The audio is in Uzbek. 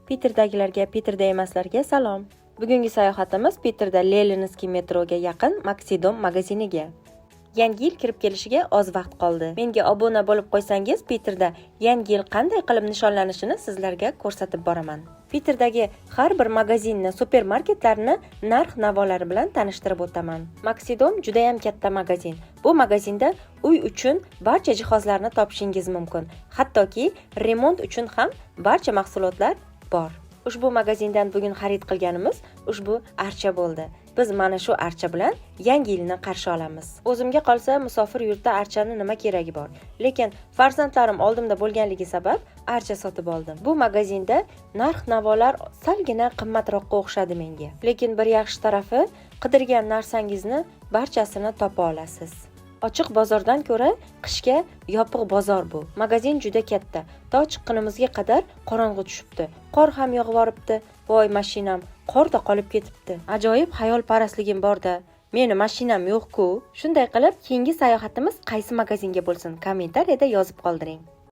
Peterdagilarga, Peterda emaslarga salom. Bugungi sayohatimiz Peterda Leninskiy metroga yaqin Maksidom magaziniga. Yangi yil kirib kelishiga oz vaqt qoldi. Menga obuna bo'lib qo'ysangiz, Peterda yangi yil qanday qilib nishonlanishini sizlarga ko'rsatib boraman. Peterdagi har bir magazinni, supermarketlarni narx-navolari bilan tanishtirib o'taman. Maksidom juda ham katta magazin. Bu magazinda uy uchun barcha jihozlarni topishingiz mumkin. Hattoki remont uchun ham barcha mahsulotlar bor. Ushbu magazindan bugun xarid qilganimiz ushbu archa bo'ldi. Biz mana shu archa bilan yangi yilni qarshi olamiz. O'zimga qolsa, musofir yurtda archani nima keragi bor? Lekin farzandlarim oldimda bo'lganligi sabab archa sotib oldim. Bu magazinda narx-navolar salgina qimmatroqqa o'xshadi menga. Lekin bir yaxshi tarafi, qidirgan narsangizni barchasini topa olasiz. Ochiq bozordan ko'ra qishga yopiq bozor bu. Magazin juda katta. To chiqqanimizga qadar qorong'i tushibdi. Qor ham yog'ib yoribdi. Voy, mashinam qorda qolib ketibdi. Ajoyib xayolparastligim bor-da. Meni mashinam yo'q-ku. Shunday qilib, keyingi sayohatimiz qaysi magazinga bo'lsin, kommentariyada yozib qoldiring.